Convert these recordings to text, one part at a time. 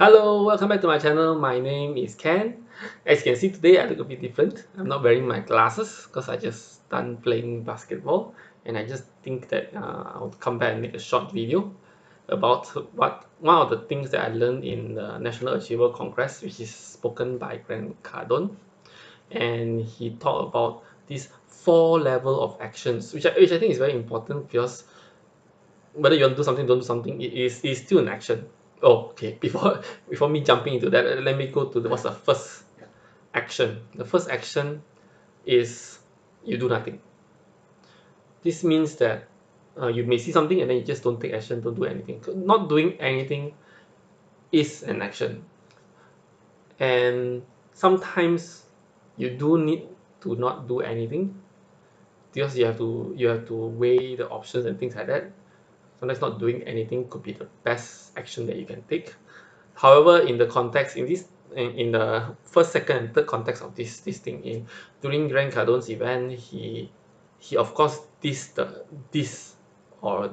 Hello, welcome back to my channel. My name is Ken. As you can see today, I look a bit different. I'm not wearing my glasses because I just done playing basketball, and I just think that I'll come back and make a short video about one of the things that I learned in the National Achiever Congress, which is spoken by Grant Cardone, and he talked about these four level of actions, which I think is very important because whether you want to do something, don't do something, it is still an action. Oh, okay. Before me jumping into that, let me go to what's the first action. The first action is you do nothing. This means that you may see something and then you just don't take action, don't do anything. Not doing anything is an action, and sometimes you do need to not do anything because you have to weigh the options and things like that. Sometimes not doing anything could be the best action that you can take. However, in the context in the first, second, and third context of this thing, during Grant Cardone's event, he of course this or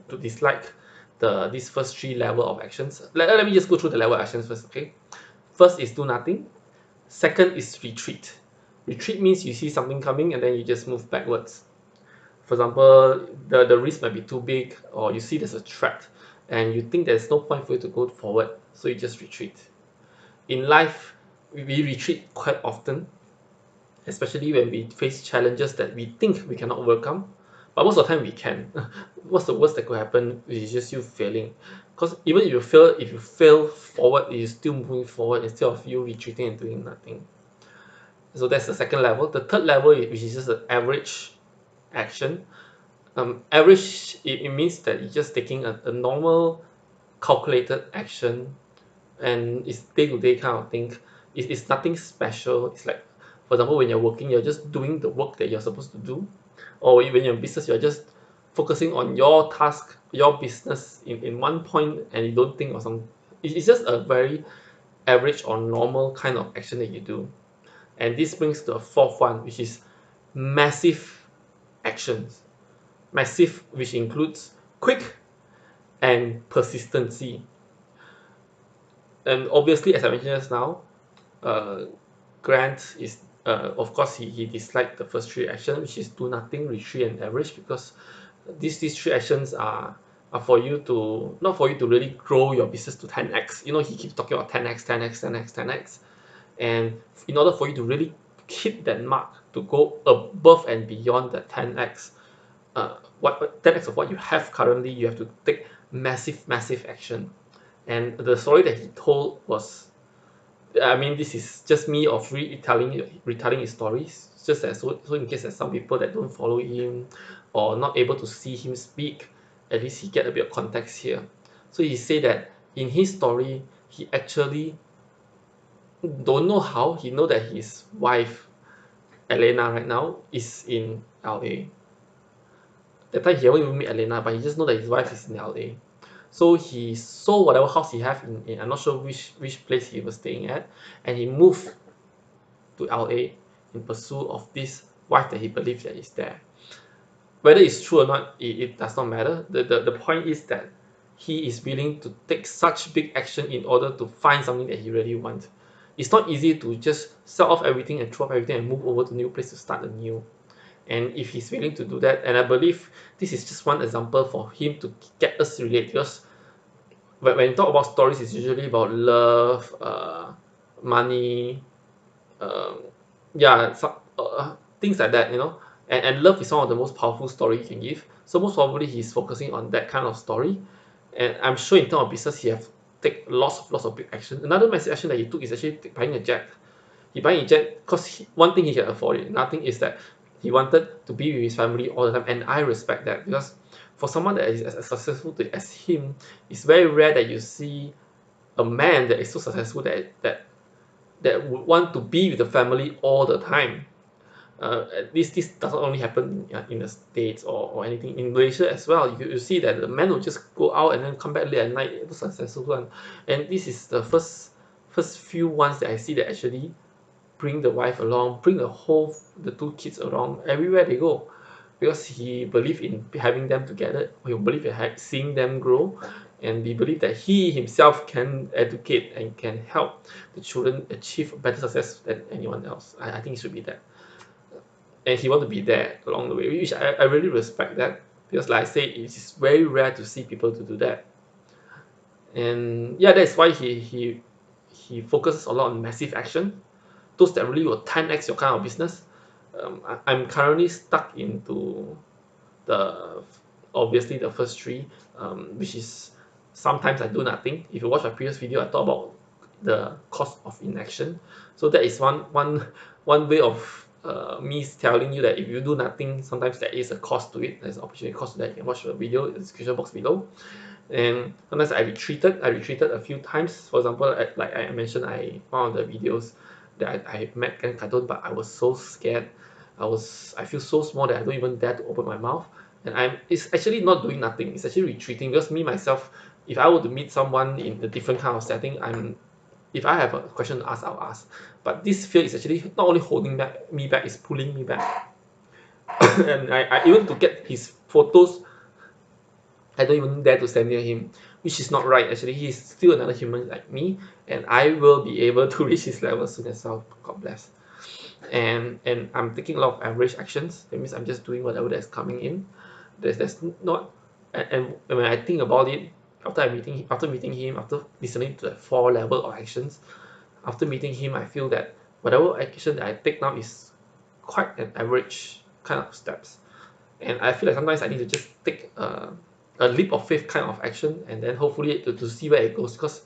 to dislike this first three level of actions. Let me just go through the level of actions first. Okay, first is do nothing. Second is retreat. Retreat means you see something coming and then you just move backwards. For example, the risk might be too big, or you see there's a threat and you think there's no point for you to go forward, so you just retreat. In life, we retreat quite often, especially when we face challenges that we think we cannot overcome, but most of the time we can. What's the worst that could happen is just you failing, because even if you fail forward, you're still moving forward instead of you retreating and doing nothing. So that's the second level. The third level, which is just an average action. Average, it means that you're just taking a normal calculated action, and it's day-to-day kind of thing. It's nothing special. It's like, for example, when you're working, you're just doing the work that you're supposed to do, or when you're in business, you're just focusing on your task, your business in one point, and you don't think of some. It's just a very average or normal kind of action that you do. And this brings to the fourth one, which is massive actions. Massive, which includes quick and persistency. And obviously, as I mentioned just now, uh, Grant is of course he disliked the first three actions, which is do nothing, retreat, and average, because these three actions are for you to not for you to really grow your business to 10x. You know, he keeps talking about 10x, 10x, 10x, 10x, and in order for you to really hit that mark, to go above and beyond that 10x, what 10x of what you have currently, you have to take massive action. And the story that he told was, I mean, this is just me of retelling his stories. It's just that so in case there's some people that don't follow him or not able to see him speak, at least he get a bit of context here. So he said that in his story, he actually don't know how he know that his wife Elena right now is in LA. That time he haven't even meet Elena, but he just know that his wife is in LA. So he sold whatever house he have in I'm not sure which place he was staying at, and he moved to LA in pursuit of this wife that he believes that is there. Whether it's true or not, it does not matter. The point is that he is willing to take such big action in order to find something that he really wants. It's not easy to just sell off everything and throw off everything and move over to a new place to start anew. And if he's willing to do that, and I believe this is just one example for him to get us relate, because when you talk about stories, it's usually about love, money, um, yeah, some, things like that, you know. And love is one of the most powerful story you can give. So most probably he's focusing on that kind of story, and I'm sure in terms of business he have take lots of big action. Another massive action that he took is actually buying a jet. He buying a jet because one thing he can afford it. Nothing is that he wanted to be with his family all the time, and I respect that, because for someone that is as successful as him, it's very rare that you see a man that is so successful that would want to be with the family all the time. This doesn't only happen in the States or anything. In Malaysia as well, you see that the man will just go out and then come back late at night, the successful one. And this is the first few ones that I see that actually bring the wife along, bring the two kids along everywhere they go, because he believed in having them together. He believed in seeing them grow, and we believe that he himself can educate and can help the children achieve better success than anyone else. I think he should be there, and he want to be there along the way, which I really respect that, because like I say, it's very rare to see people to do that. And yeah, that's why he focuses a lot on massive action, those that really will 10x your kind of business. I'm currently stuck into the obviously the first three, which is sometimes I do nothing. If you watch my previous video, I talk about the cost of inaction. So that is one way of me telling you that if you do nothing, sometimes there is a cost to it. There's an opportunity cost to that. You can watch the video in the description box below. And sometimes I retreated a few times. For example, like I mentioned, one of the videos that I met Grant Cardone, but I was so scared. I feel so small that I don't even dare to open my mouth. And it's actually not doing nothing. It's actually retreating, because me myself, if I were to meet someone in a different kind of setting, if I have a question to ask, I'll ask. But this fear is actually not only holding me back, it's pulling me back. And I even to get his photos, I don't even dare to stand near him, which is not right. Actually, he's still another human like me, and I will be able to reach his level soon as well. God bless. And I'm taking a lot of average actions. That means I'm just doing whatever that's coming in. There's not, and when I think about it, after meeting him, after listening to the 4 level of actions, after meeting him, I feel that whatever action that I take now is quite an average kind of steps. And I feel like sometimes I need to just take a leap of faith kind of action, and then hopefully to see where it goes, because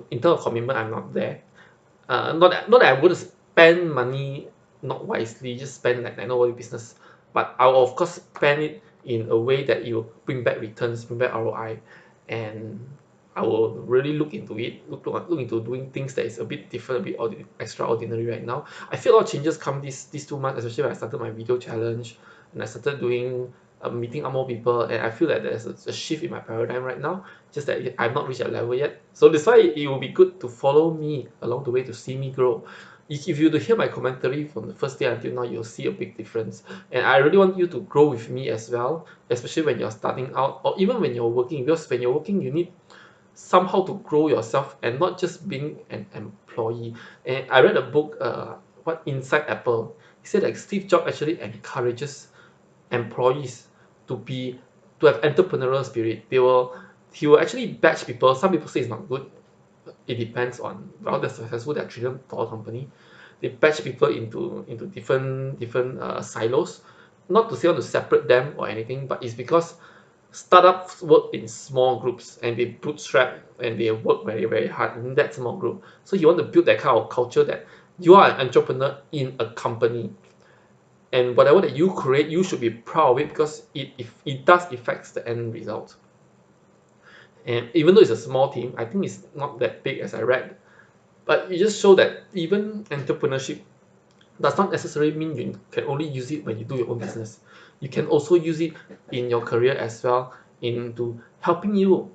in terms of commitment, I'm not there. Not that I'm going to spend money not wisely, just spend like nobody business, but I'll of course spend it in a way that it will bring back returns, bring back ROI, and I will really look into it, look into doing things that is a bit different, a bit extraordinary right now. I feel a lot of changes come these 2 months, especially when I started my video challenge and I started doing meeting up more people, and I feel that there's a shift in my paradigm right now, just that I've not reached that level yet. So that's why it will be good to follow me along the way to see me grow. If you to hear my commentary from the first day until now, you'll see a big difference. And I really want you to grow with me as well, especially when you're starting out, or even when you're working, because when you're working, you need somehow to grow yourself and not just being an employee. And I read a book, what Inside Apple. He said that Steve Jobs actually encourages employees to be to have entrepreneurial spirit. He will actually batch people. Some people say it's not good. It depends on how they're successful, they're trillion dollar company. They batch people into different silos. Not to say want to separate them or anything, but it's because startups work in small groups and they bootstrap and they work very, very hard in that small group. So you want to build that kind of culture that you are an entrepreneur in a company, and whatever that you create, you should be proud of it, because it does affects the end result. And even though it's a small team, I think it's not that big as I read, but it just show that even entrepreneurship does not necessarily mean you can only use it when you do your own business. You can also use it in your career as well, into helping you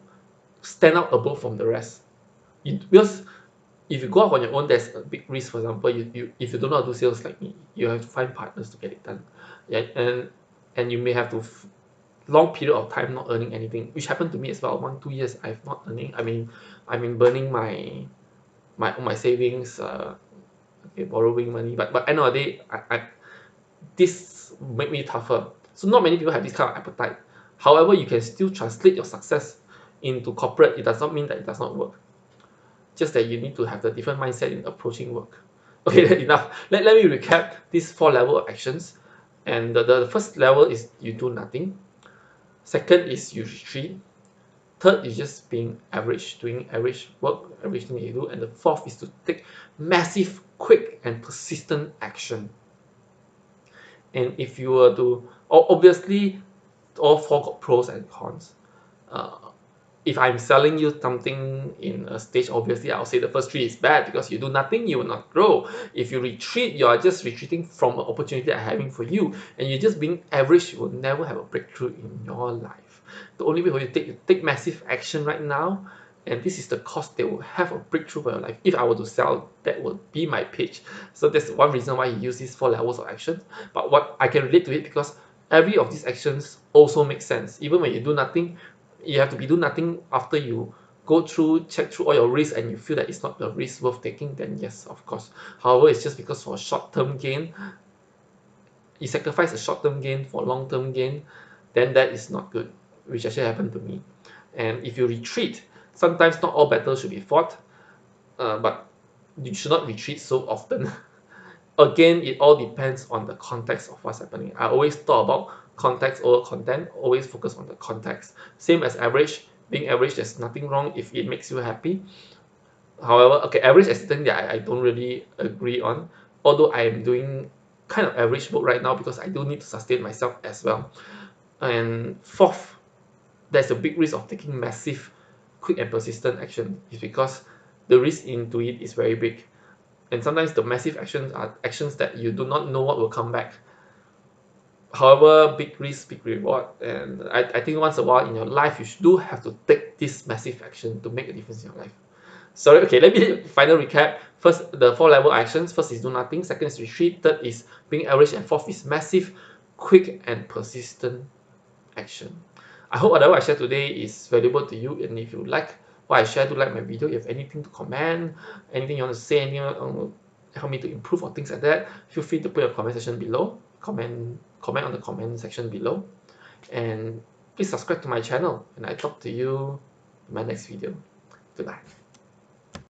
stand out above from the rest. Because if you go out on your own, there's a big risk. For example, if you don't know how to do sales like me, you have to find partners to get it done. Yeah, and you may have to long period of time not earning anything, which happened to me as well. 1-2 years I've not earning. I mean burning my savings, okay, borrowing money. But end of the day, this made me tougher. So not many people have this kind of appetite. However, you can still translate your success into corporate. It does not mean that it does not work. Just that you need to have the different mindset in approaching work. Okay, that's enough. Let me recap these 4 levels of actions. And the first level is you do nothing. Second is you retreat. Third is just being average, doing average work, average thing that you do. And the fourth is to take massive, quick, and persistent action. And if you were to, obviously, all 4 got pros and cons. Uh, if I'm selling you something in a stage, obviously I'll say the first 3 is bad, because you do nothing, you will not grow. If you retreat, you are just retreating from an opportunity I'm having for you, and you're just being average, you will never have a breakthrough in your life. The only way for you to take massive action right now, and this is the cost that will have a breakthrough for your life. If I were to sell, that would be my pitch. So that's one reason why you use these 4 levels of action. But what I can relate to it, because every of these actions also makes sense. Even when you do nothing, you have to be do nothing after you check through all your risks and you feel that it's not the risk worth taking, then yes, of course. However, it's just because for short-term gain, you sacrifice a short-term gain for long-term gain, then that is not good, which actually happened to me. And if you retreat, sometimes not all battles should be fought, but you should not retreat so often. Again, it all depends on the context of what's happening. I always thought about context over content, always focus on the context. Same as average, being average, there's nothing wrong if it makes you happy. However, okay, average is something that I don't really agree on, although I am doing kind of average work right now because I do need to sustain myself as well. And fourth, there's a big risk of taking massive, quick and persistent action is because the risk into it is very big. And sometimes the massive actions are actions that you do not know what will come back. However, big risk, big reward. And I think once a while in your life, you do have to take this massive action to make a difference in your life. Sorry, okay, let me final recap. First, the 4 level actions. First is do nothing, second is retreat, third is being average, and fourth is massive, quick and persistent action. I hope whatever I share today is valuable to you, and if you like what I share, do like my video. If you have anything to comment, anything you want to say, anything you want to help me to improve or things like that, feel free to put your comment section below. Comment on the comment section below, and please subscribe to my channel, and I talk to you in my next video. Goodbye.